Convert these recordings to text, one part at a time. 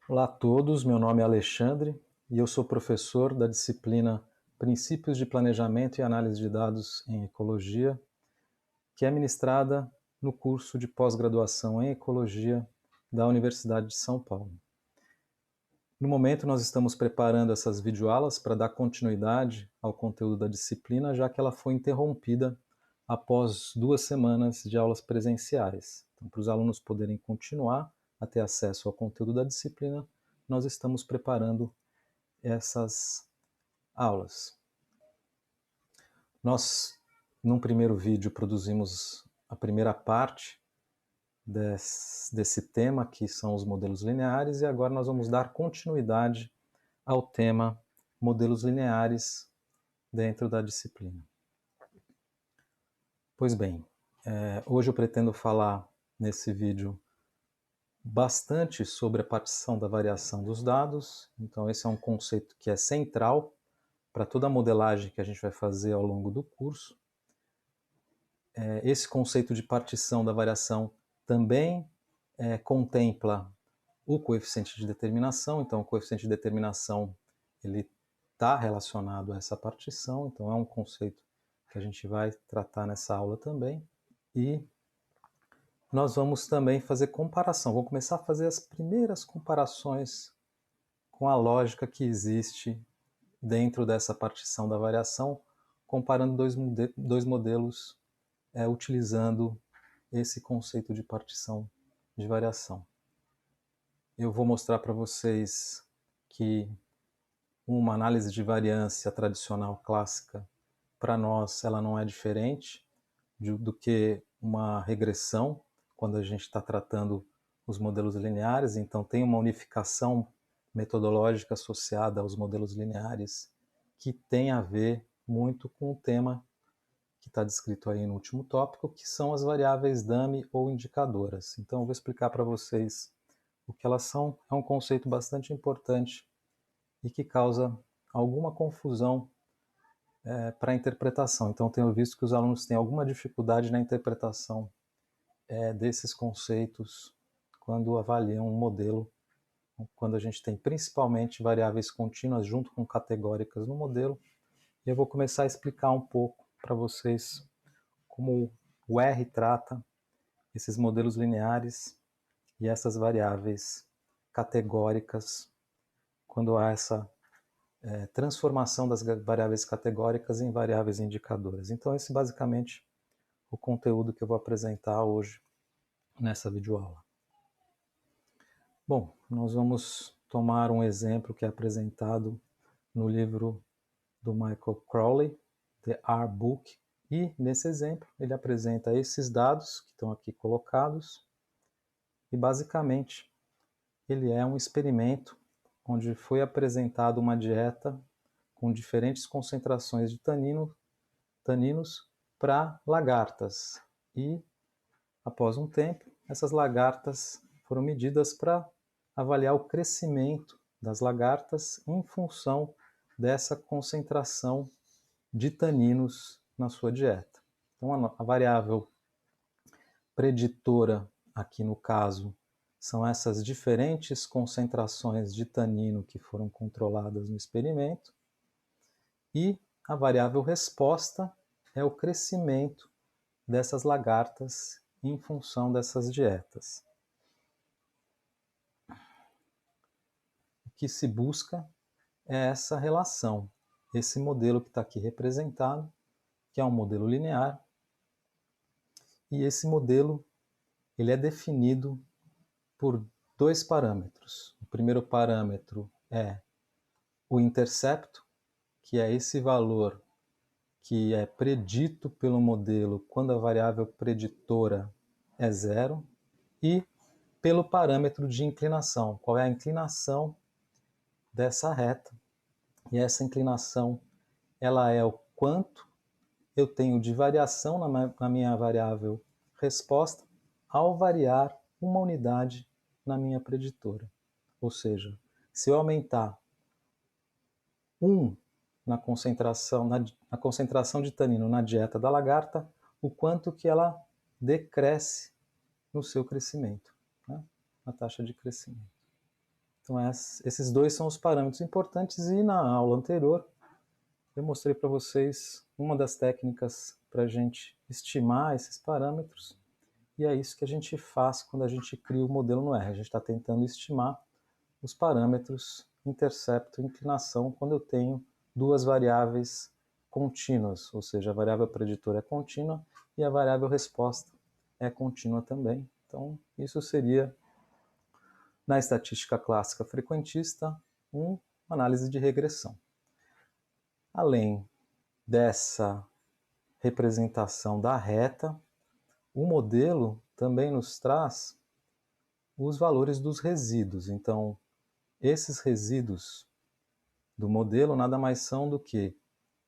Olá a todos, meu nome é Alexandre e eu sou professor da disciplina Princípios de Planejamento e Análise de Dados em Ecologia, que é ministrada no curso de pós-graduação em Ecologia da Universidade de São Paulo. No momento, nós estamos preparando essas videoaulas para dar continuidade ao conteúdo da disciplina, já que ela foi interrompida após 2 semanas de aulas presenciais. Então, para os alunos poderem continuar a ter acesso ao conteúdo da disciplina, nós estamos preparando essas aulas. Nós, num primeiro vídeo, produzimos a primeira parte desse tema, que são os modelos lineares, e agora nós vamos dar continuidade ao tema modelos lineares dentro da disciplina. Pois bem, hoje eu pretendo falar nesse vídeo bastante sobre a partição da variação dos dados. Então esse é um conceito que é central para toda a modelagem que a gente vai fazer ao longo do curso. Esse conceito de partição da variação também contempla o coeficiente de determinação. Então o coeficiente de determinação ele está relacionado a essa partição, então é um conceito que a gente vai tratar nessa aula também. E nós vamos também fazer comparação, vamos começar a fazer as primeiras comparações com a lógica que existe dentro dessa partição da variação, comparando dois modelos utilizando esse conceito de partição de variação. Eu vou mostrar para vocês que uma análise de variância tradicional clássica, para nós, ela não é diferente do que uma regressão, quando a gente está tratando os modelos lineares. Então tem uma unificação metodológica associada aos modelos lineares que tem a ver muito com o tema que está descrito aí no último tópico, que são as variáveis dummy ou indicadoras. Então eu vou explicar para vocês o que elas são. É um conceito bastante importante e que causa alguma confusão para a interpretação. Então tenho visto que os alunos têm alguma dificuldade na interpretação desses conceitos quando avaliam um modelo, quando a gente tem principalmente variáveis contínuas junto com categóricas no modelo. E eu vou começar a explicar um pouco para vocês como o R trata esses modelos lineares e essas variáveis categóricas quando há essa transformação das variáveis categóricas em variáveis indicadoras. Então esse basicamente o conteúdo que eu vou apresentar hoje nessa videoaula. Bom, nós vamos tomar um exemplo que é apresentado no livro do Michael Crowley, The R Book, e nesse exemplo ele apresenta esses dados que estão aqui colocados e basicamente ele é um experimento onde foi apresentada uma dieta com diferentes concentrações de taninos para lagartas. E, após um tempo, essas lagartas foram medidas para avaliar o crescimento das lagartas em função dessa concentração de taninos na sua dieta. Então, a variável preditora, aqui no caso, são essas diferentes concentrações de tanino que foram controladas no experimento, e a variável resposta é o crescimento dessas lagartas em função dessas dietas. O que se busca é essa relação, esse modelo que está aqui representado, que é um modelo linear, e esse modelo ele é definido por dois parâmetros. O primeiro parâmetro é o intercepto, que é esse valor que é predito pelo modelo quando a variável preditora é zero, e pelo parâmetro de inclinação, qual é a inclinação dessa reta. E essa inclinação ela é o quanto eu tenho de variação na minha variável resposta ao variar uma unidade na minha preditora. Ou seja, se eu aumentar 1 na concentração de tanino na dieta da lagarta, o quanto que ela decresce no seu crescimento, né? A taxa de crescimento. Então esses dois são os parâmetros importantes, e na aula anterior eu mostrei para vocês uma das técnicas para a gente estimar esses parâmetros, e é isso que a gente faz quando a gente cria o modelo no R. A gente está tentando estimar os parâmetros intercepto e inclinação quando eu tenho duas variáveis contínuas, ou seja, a variável preditora é contínua e a variável resposta é contínua também. Então, isso seria, na estatística clássica frequentista, uma análise de regressão. Além dessa representação da reta, o modelo também nos traz os valores dos resíduos. Então, esses resíduos do modelo nada mais são do que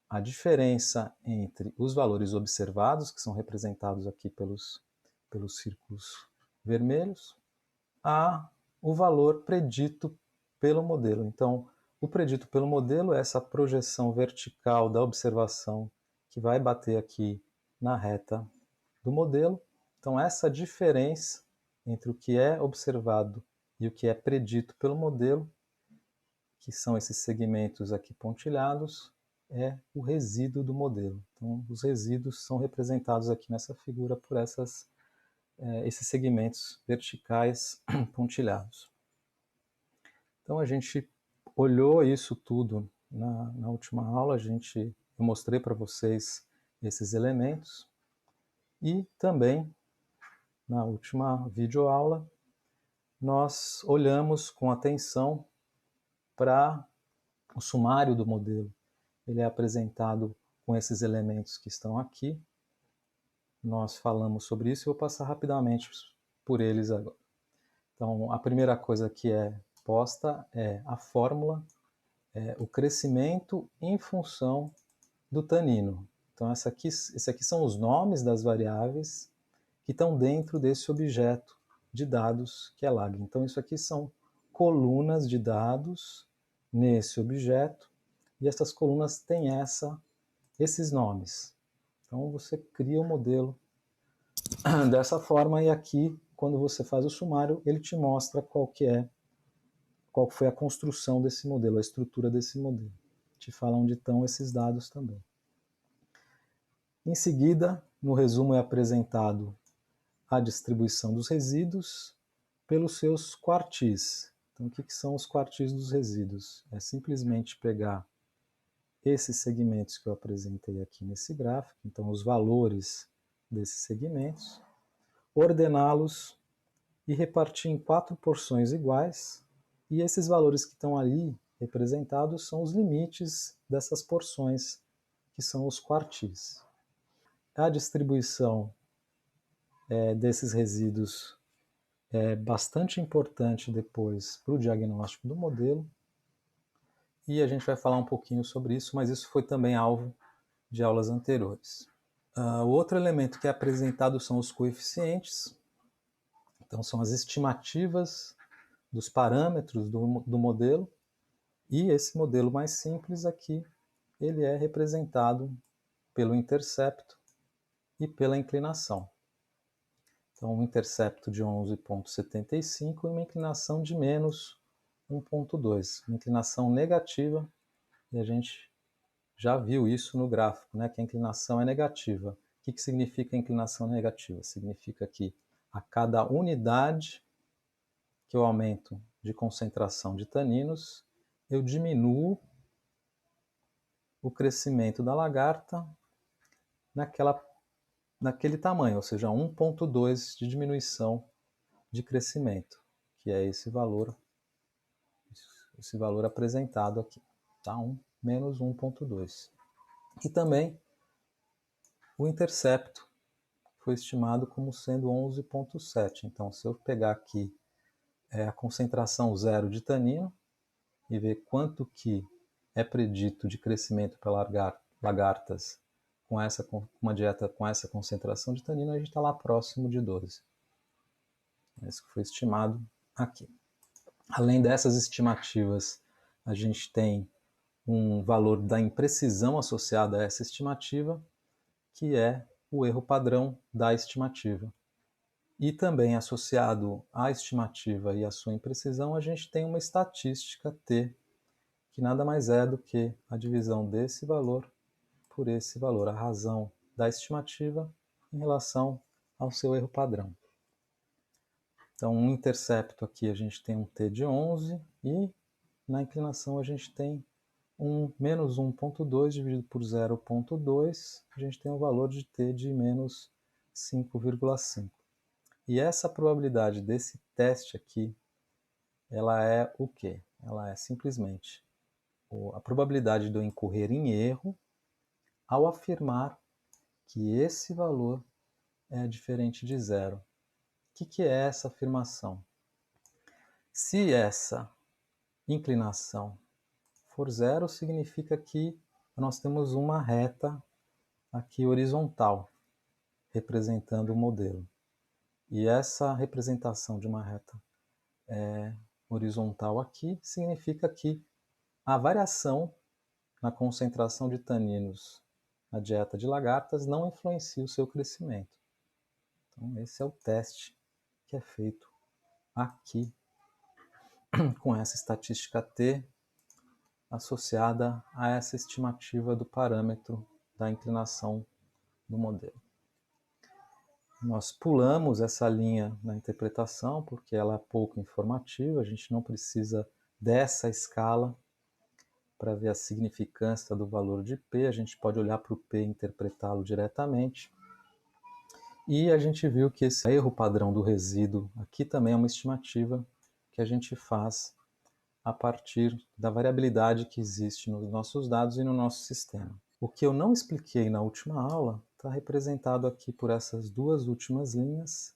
a diferença entre os valores observados, que são representados aqui pelos círculos vermelhos, a o valor predito pelo modelo. Então, o predito pelo modelo é essa projeção vertical da observação que vai bater aqui na reta do modelo. Então, essa diferença entre o que é observado e o que é predito pelo modelo, que são esses segmentos aqui pontilhados, é o resíduo do modelo. Então, os resíduos são representados aqui nessa figura por esses segmentos verticais pontilhados. Então, a gente olhou isso tudo na última aula, eu mostrei para vocês esses elementos, e também, na última videoaula, nós olhamos com atenção para o sumário do modelo. Ele é apresentado com esses elementos que estão aqui. Nós falamos sobre isso e vou passar rapidamente por eles agora. Então, a primeira coisa que é posta é a fórmula, o crescimento em função do tanino. Então, esses aqui são os nomes das variáveis que estão dentro desse objeto de dados que é lag. Então, isso aqui são colunas de dados nesse objeto, e essas colunas têm esses nomes. Então, você cria o modelo dessa forma, e aqui, quando você faz o sumário, ele te mostra qual foi a construção desse modelo, a estrutura desse modelo. Te fala onde estão esses dados também. Em seguida, no resumo é apresentado a distribuição dos resíduos pelos seus quartis. Então, o que são os quartis dos resíduos? É simplesmente pegar esses segmentos que eu apresentei aqui nesse gráfico, então os valores desses segmentos, ordená-los e repartir em 4 porções iguais, e esses valores que estão ali representados são os limites dessas porções, que são os quartis. A distribuição desses resíduos é bastante importante depois para o diagnóstico do modelo, e a gente vai falar um pouquinho sobre isso, mas isso foi também alvo de aulas anteriores. O outro elemento que é apresentado são os coeficientes. Então, são as estimativas dos parâmetros do modelo, e esse modelo mais simples aqui, ele é representado pelo intercepto e pela inclinação. Então, um intercepto de 11,75 e uma inclinação de menos 1,2, uma inclinação negativa, e a gente já viu isso no gráfico, né, que a inclinação é negativa. O que significa a inclinação negativa? Significa que a cada unidade que eu aumento de concentração de taninos, eu diminuo o crescimento da lagarta naquele tamanho, ou seja, 1,2 de diminuição de crescimento, que é esse valor apresentado aqui, tá? Menos 1,2. E também o intercepto foi estimado como sendo 11,7. Então, se eu pegar aqui a concentração zero de tanino e ver quanto que é predito de crescimento para lagartas com uma dieta com essa concentração de tanino, a gente está lá próximo de 12. Isso que foi estimado aqui. Além dessas estimativas, a gente tem um valor da imprecisão associada a essa estimativa, que é o erro padrão da estimativa. E também associado à estimativa e à sua imprecisão, a gente tem uma estatística T, que nada mais é do que a divisão desse valor por esse valor, a razão da estimativa em relação ao seu erro padrão. Então, um intercepto aqui a gente tem um T de 11 e na inclinação a gente tem menos 1,2 dividido por 0,2, a gente tem um valor de T de menos 5,5. E essa probabilidade desse teste aqui, ela é o quê? Ela é simplesmente a probabilidade de eu incorrer em erro ao afirmar que esse valor é diferente de zero. O que é essa afirmação? Se essa inclinação for zero, significa que nós temos uma reta aqui horizontal representando o modelo. E essa representação de uma reta horizontal aqui significa que a variação na concentração de taninos na dieta de lagartas não influencia o seu crescimento. Então, esse é o teste que é feito aqui com essa estatística T associada a essa estimativa do parâmetro da inclinação do modelo. Nós pulamos essa linha na interpretação porque ela é pouco informativa, a gente não precisa dessa escala para ver a significância do valor de P, a gente pode olhar para o P e interpretá-lo diretamente. E a gente viu que esse erro padrão do resíduo aqui também é uma estimativa que a gente faz a partir da variabilidade que existe nos nossos dados e no nosso sistema. O que eu não expliquei na última aula está representado aqui por essas duas últimas linhas,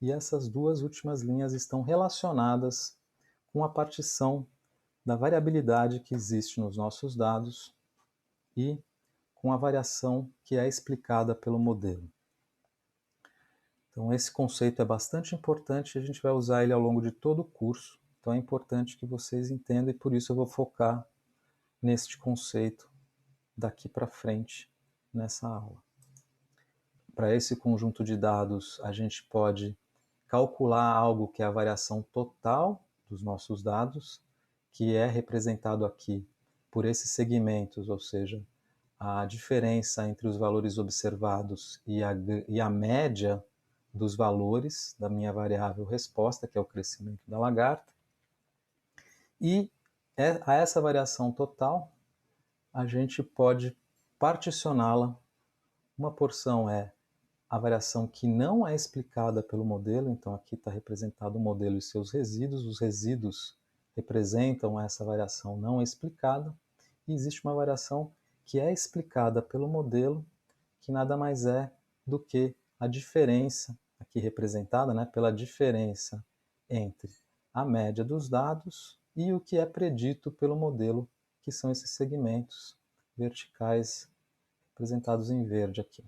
e essas duas últimas linhas estão relacionadas com a partição da variabilidade que existe nos nossos dados e com a variação que é explicada pelo modelo. Então esse conceito é bastante importante e a gente vai usar ele ao longo de todo o curso. Então é importante que vocês entendam e por isso eu vou focar neste conceito daqui para frente nessa aula. Para esse conjunto de dados, a gente pode calcular algo que é a variação total dos nossos dados, que é representado aqui por esses segmentos, ou seja, a diferença entre os valores observados e a média dos valores da minha variável resposta, que é o crescimento da lagarta. E a essa variação total, a gente pode particioná-la. Uma porção é a variação que não é explicada pelo modelo, então aqui está representado o modelo e seus resíduos. Os resíduos representam essa variação não explicada, e existe uma variação que é explicada pelo modelo, que nada mais é do que a diferença, aqui representada pela diferença entre a média dos dados e o que é predito pelo modelo, que são esses segmentos verticais representados em verde aqui.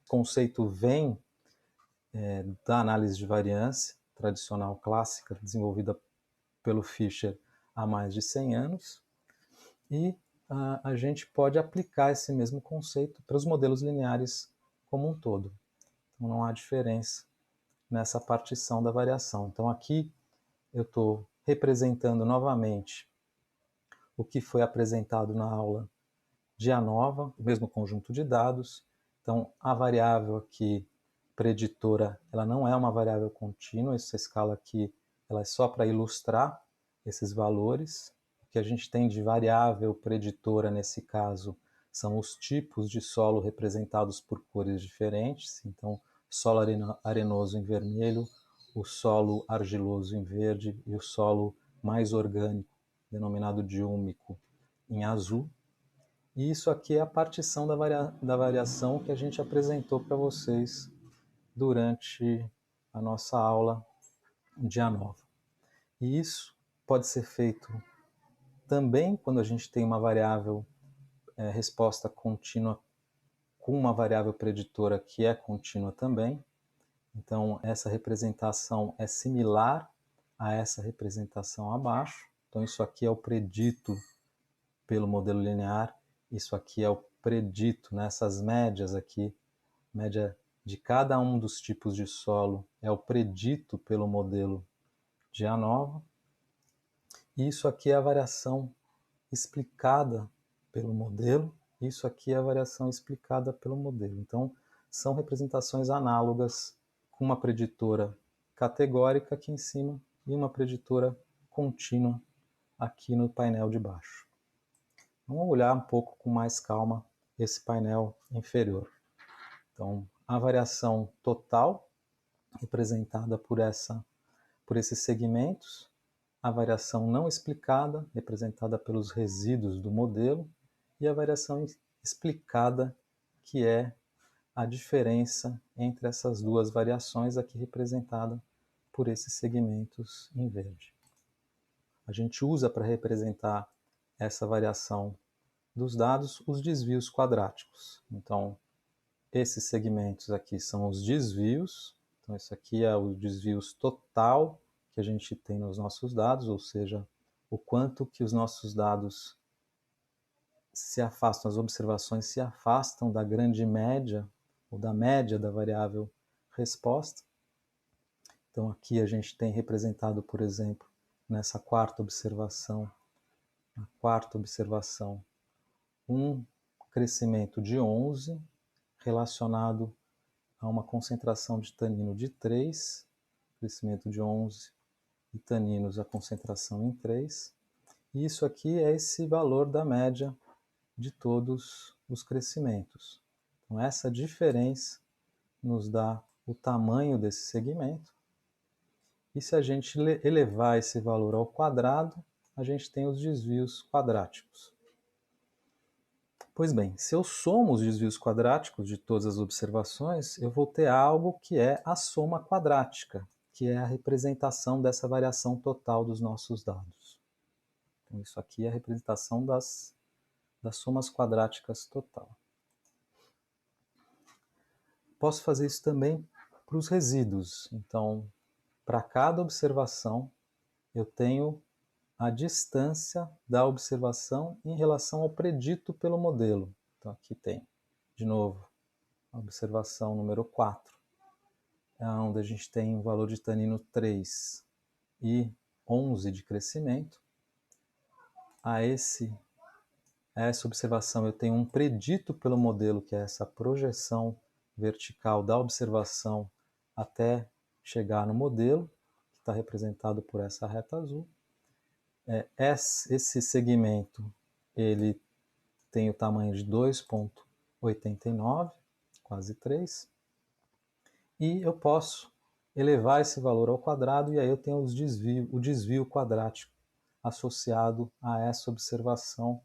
O conceito vem da análise de variância tradicional clássica, desenvolvida pelo Fisher há mais de 100 anos, e a gente pode aplicar esse mesmo conceito para os modelos lineares como um todo. Então não há diferença nessa partição da variação. Então aqui eu estou representando novamente o que foi apresentado na aula de ANOVA, o mesmo conjunto de dados. Então a variável aqui preditora, ela não é uma variável contínua, essa escala aqui ela é só para ilustrar esses valores. O que a gente tem de variável preditora nesse caso são os tipos de solo representados por cores diferentes. Então, solo arenoso em vermelho, o solo argiloso em verde e o solo mais orgânico, denominado diúmico, em azul. E isso aqui é a partição da variação que a gente apresentou para vocês durante a nossa aula de ANOVA. E isso pode ser feito também quando a gente tem uma variável resposta contínua com uma variável preditora que é contínua também. Então, essa representação é similar a essa representação abaixo. Então, isso aqui é o predito pelo modelo linear, isso aqui é o predito, essas médias aqui, média de cada um dos tipos de solo é o predito pelo modelo de ANOVA. E isso aqui é a variação explicada pelo modelo, isso aqui é a variação explicada pelo modelo. Então, são representações análogas com uma preditora categórica aqui em cima e uma preditora contínua aqui no painel de baixo. Vamos olhar um pouco com mais calma esse painel inferior. Então, a variação total, representada por esses segmentos, a variação não explicada, representada pelos resíduos do modelo, e a variação explicada, que é a diferença entre essas duas variações, aqui representada por esses segmentos em verde. A gente usa para representar essa variação dos dados os desvios quadráticos. Então, esses segmentos aqui são os desvios. Então, isso aqui é o desvios total que a gente tem nos nossos dados, ou seja, o quanto que os nossos dados se afastam, as observações se afastam da grande média, ou da média da variável resposta. Então, aqui a gente tem representado, por exemplo, nessa quarta observação, um crescimento de 11 relacionado a uma concentração de tanino de 3, crescimento de 11 e taninos a concentração em 3. E isso aqui é esse valor da média de todos os crescimentos. Então, essa diferença nos dá o tamanho desse segmento. E se a gente elevar esse valor ao quadrado, a gente tem os desvios quadráticos. Pois bem, se eu somo os desvios quadráticos de todas as observações, eu vou ter algo que é a soma quadrática, que é a representação dessa variação total dos nossos dados. Então, isso aqui é a representação das somas quadráticas total. Posso fazer isso também para os resíduos. Então, para cada observação, eu tenho a distância da observação em relação ao predito pelo modelo. Então, aqui tem, de novo, a observação número 4, onde a gente tem um valor de tanino 3 e 11 de crescimento. A essa observação eu tenho um predito pelo modelo, que é essa projeção vertical da observação até chegar no modelo, que está representado por essa reta azul. Esse segmento ele tem o tamanho de 2,89, quase 3, e eu posso elevar esse valor ao quadrado, e aí eu tenho o desvio quadrático associado a essa observação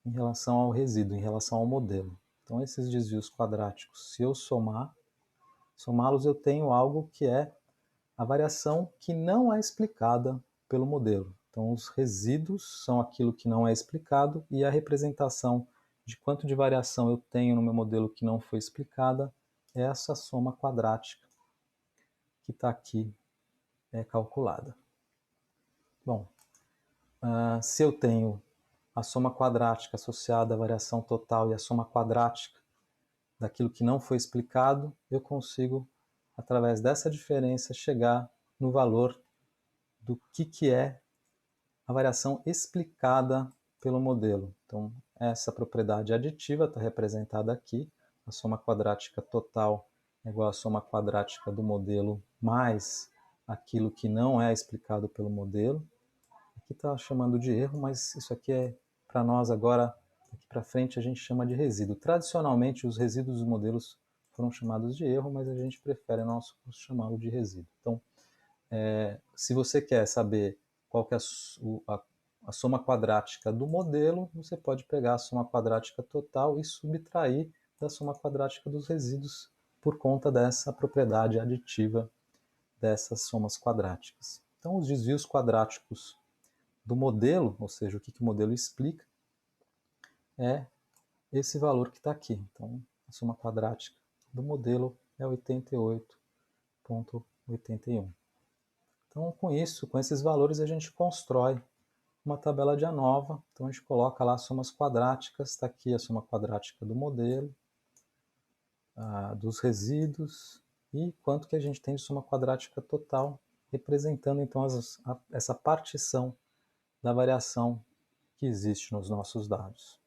em relação ao resíduo, em relação ao modelo. Então, esses desvios quadráticos, se eu somá-los, eu tenho algo que é a variação que não é explicada pelo modelo. Então, os resíduos são aquilo que não é explicado, e a representação de quanto de variação eu tenho no meu modelo que não foi explicada é essa soma quadrática que está aqui calculada. Bom, se eu tenho a soma quadrática associada à variação total e a soma quadrática daquilo que não foi explicado, eu consigo, através dessa diferença, chegar no valor do que é a variação explicada pelo modelo. Então, essa propriedade aditiva está representada aqui. A soma quadrática total é igual à soma quadrática do modelo mais aquilo que não é explicado pelo modelo. Aqui está chamando de erro, mas isso aqui é, para nós agora, daqui para frente, a gente chama de resíduo. Tradicionalmente, os resíduos dos modelos foram chamados de erro, mas a gente prefere no nosso curso chamá-lo de resíduo. Então, se você quer saber qual que é a soma quadrática do modelo, você pode pegar a soma quadrática total e subtrair da soma quadrática dos resíduos por conta dessa propriedade aditiva dessas somas quadráticas. Então, os desvios quadráticos do modelo, ou seja, o que o modelo explica, é esse valor que está aqui. Então, a soma quadrática do modelo é 88,81. Então, com isso, com esses valores, a gente constrói uma tabela de ANOVA. Então, a gente coloca lá as somas quadráticas, está aqui a soma quadrática do modelo, dos resíduos e quanto que a gente tem de soma quadrática total, representando então essa partição da variação que existe nos nossos dados.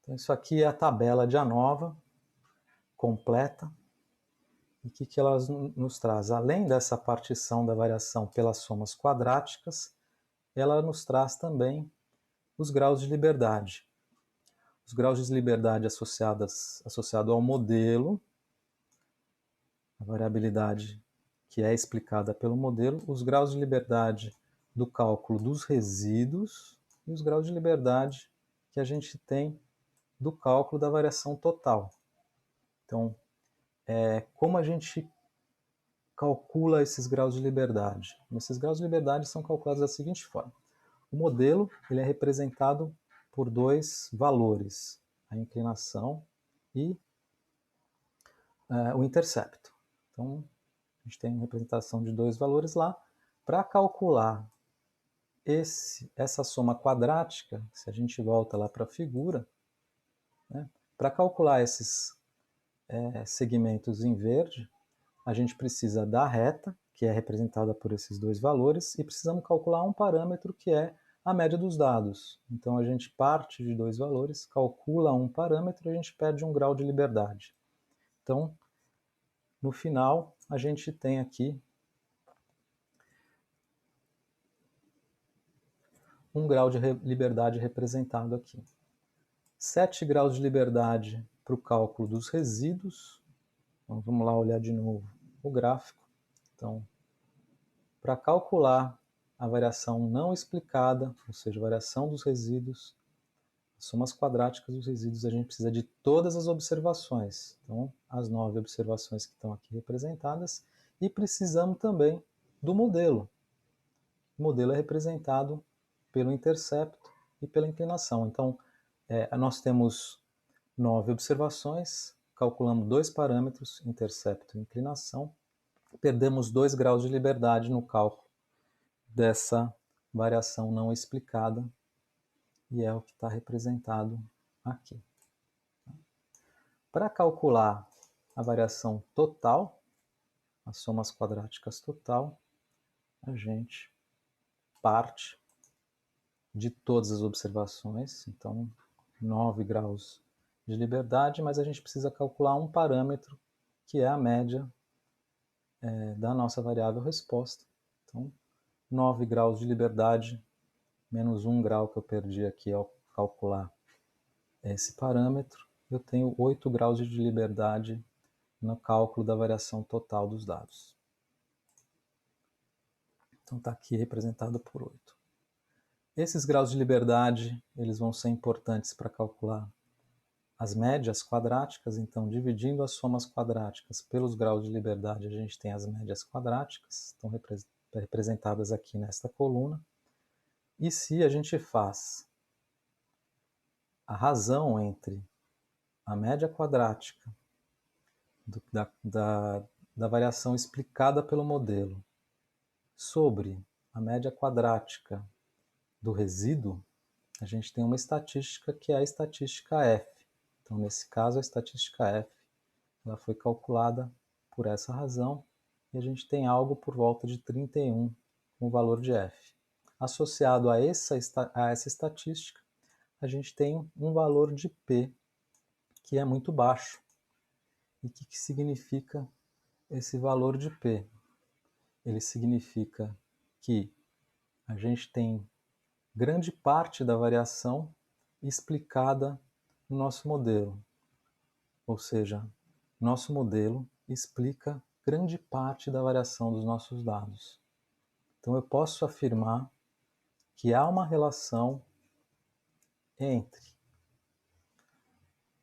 Então isso aqui é a tabela de ANOVA completa. E o que ela nos traz? Além dessa partição da variação pelas somas quadráticas, ela nos traz também os graus de liberdade. Os graus de liberdade associado ao modelo, a variabilidade que é explicada pelo modelo, os graus de liberdade do cálculo dos resíduos e os graus de liberdade que a gente tem do cálculo da variação total. Então, como a gente calcula esses graus de liberdade? Esses graus de liberdade são calculados da seguinte forma. O modelo ele é representado por dois valores, a inclinação e o intercepto. Então, a gente tem uma representação de dois valores lá. Para calcular essa soma quadrática, se a gente volta lá para a figura, né, para calcular esses segmentos em verde, a gente precisa da reta, que é representada por esses dois valores, e precisamos calcular um parâmetro que é a média dos dados. Então a gente parte de dois valores, calcula um parâmetro e a gente pede um grau de liberdade. Então, no final, a gente tem aqui um grau de liberdade representado aqui. 7 graus de liberdade para o cálculo dos resíduos. Então, vamos lá olhar de novo o gráfico. Então, para calcular a variação não explicada, ou seja, a variação dos resíduos, somas quadráticas dos resíduos, a gente precisa de todas as observações. Então, as 9 observações que estão aqui representadas, e precisamos também do modelo. O modelo é representado pelo intercepto e pela inclinação. Então, nós temos 9 observações, calculamos dois parâmetros, intercepto e inclinação, perdemos 2 graus de liberdade no cálculo dessa variação não explicada, e é o que está representado aqui. Para calcular a variação total, as somas quadráticas total, a gente parte de todas as observações, então 9 graus de liberdade, mas a gente precisa calcular um parâmetro que é a média da nossa variável resposta. Então, 9 graus de liberdade menos 1 grau que eu perdi aqui ao calcular esse parâmetro, eu tenho 8 graus de liberdade no cálculo da variação total dos dados. Então está aqui representado por 8. Esses graus de liberdade eles vão ser importantes para calcular as médias quadráticas, então dividindo as somas quadráticas pelos graus de liberdade, a gente tem as médias quadráticas, estão representadas aqui nesta coluna. E se a gente faz a razão entre a média quadrática da variação explicada pelo modelo sobre a média quadrática do resíduo, a gente tem uma estatística que é a estatística F. Então, nesse caso, a estatística F ela foi calculada por essa razão e a gente tem algo por volta de 31 com o valor de F. Associado a essa estatística, a gente tem um valor de P que é muito baixo. E o que significa esse valor de P? Ele significa que a gente tem grande parte da variação explicada no nosso modelo. Ou seja, nosso modelo explica grande parte da variação dos nossos dados. Então eu posso afirmar que há uma relação entre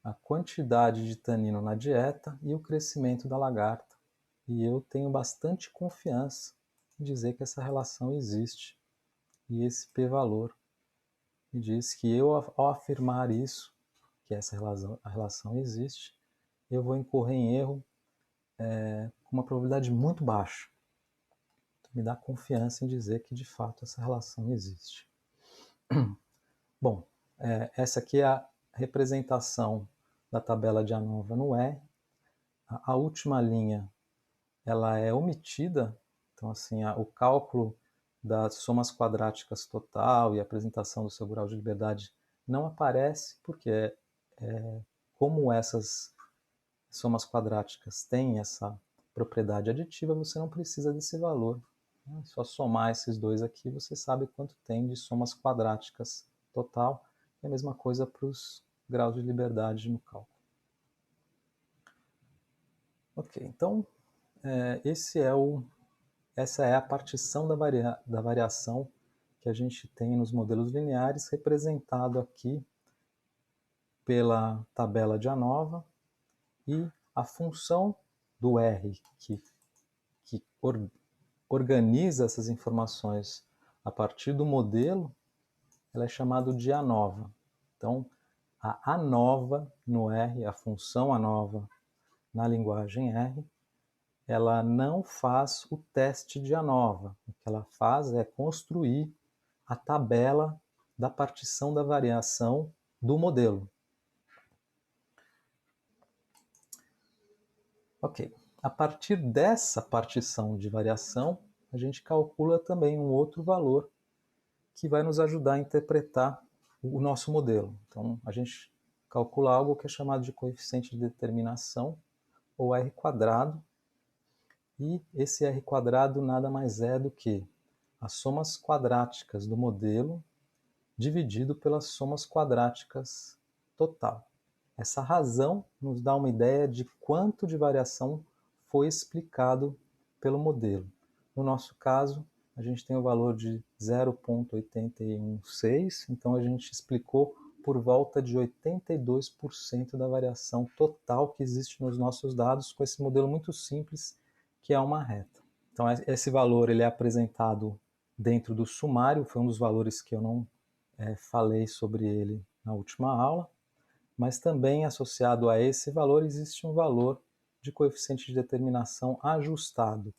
a quantidade de tanino na dieta e o crescimento da lagarta. E eu tenho bastante confiança em dizer que essa relação existe. E esse p-valor me diz que eu, ao afirmar isso, que essa relação existe, eu vou incorrer em erro com uma probabilidade muito baixa. Então, me dá confiança em dizer que de fato essa relação existe. Bom, essa aqui é a representação da tabela de ANOVA no R. A última linha ela é omitida, então assim, o cálculo das somas quadráticas total e a apresentação do seu grau de liberdade não aparece, porque como essas somas quadráticas têm essa propriedade aditiva, você não precisa desse valor. É só somar esses dois aqui, você sabe quanto tem de somas quadráticas total. É a mesma coisa para os graus de liberdade no cálculo. Ok, então essa é a partição da variação que a gente tem nos modelos lineares, representado aqui pela tabela de ANOVA, e a função do R que organiza essas informações a partir do modelo, ela é chamada de ANOVA. Então, a ANOVA no R, a função ANOVA na linguagem R, ela não faz o teste de ANOVA. O que ela faz é construir a tabela da partição da variação do modelo. Ok. A partir dessa partição de variação, a gente calcula também um outro valor que vai nos ajudar a interpretar o nosso modelo. Então, a gente calcula algo que é chamado de coeficiente de determinação, ou R quadrado, e esse R quadrado nada mais é do que as somas quadráticas do modelo dividido pelas somas quadráticas total. Essa razão nos dá uma ideia de quanto de variação foi explicado pelo modelo. No nosso caso, a gente tem o valor de 0,816, então a gente explicou por volta de 82% da variação total que existe nos nossos dados com esse modelo muito simples, que é uma reta. Então esse valor ele é apresentado dentro do sumário, foi um dos valores que eu não falei sobre ele na última aula, mas também associado a esse valor existe um valor de coeficiente de determinação ajustado.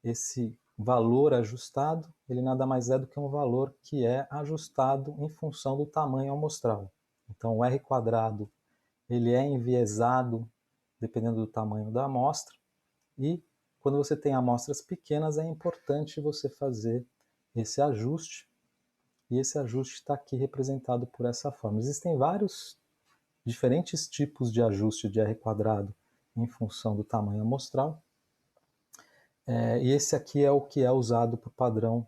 Esse valor ajustado, ele nada mais é do que um valor que é ajustado em função do tamanho amostral. Então o R quadrado, ele é enviesado dependendo do tamanho da amostra, e quando você tem amostras pequenas é importante você fazer esse ajuste, e esse ajuste está aqui representado por essa forma. Existem vários diferentes tipos de ajuste de R quadrado em função do tamanho amostral, e esse aqui é o que é usado por padrão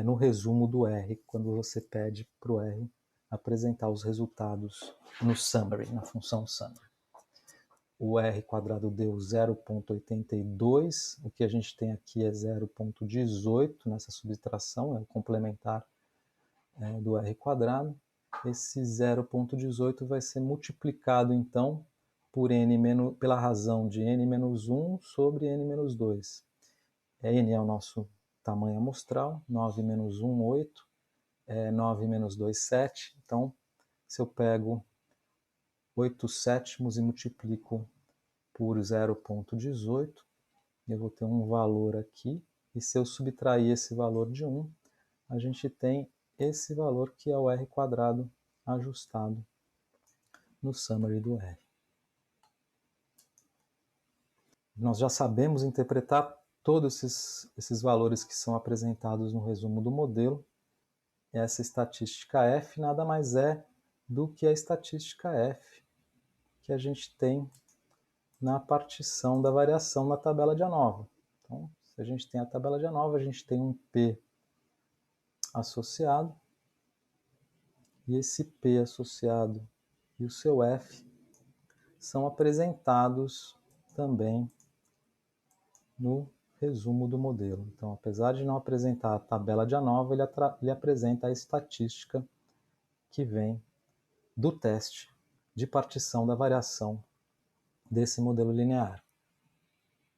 no resumo do R, quando você pede para o R apresentar os resultados no summary, na função summary. O R quadrado deu 0,82, o que a gente tem aqui é 0,18 nessa subtração, é o complementar do R quadrado. Esse 0,18 vai ser multiplicado, então, por pela razão de n-1 sobre n-2. N é o nosso tamanho amostral, 9 menos 1, 8, 9 menos 2, 7. Então, se eu pego 8 sétimos e multiplico por 0,18, eu vou ter um valor aqui, e se eu subtrair esse valor de 1, a gente tem esse valor que é o R quadrado ajustado no summary do R. Nós já sabemos interpretar todos esses valores que são apresentados no resumo do modelo. Essa estatística F nada mais é do que a estatística F que a gente tem na partição da variação na tabela de ANOVA. Então, se a gente tem a tabela de ANOVA, a gente tem um P associado, e esse P associado e o seu F são apresentados também no resumo do modelo. Então, apesar de não apresentar a tabela de ANOVA, ele apresenta a estatística que vem do teste de partição da variação desse modelo linear.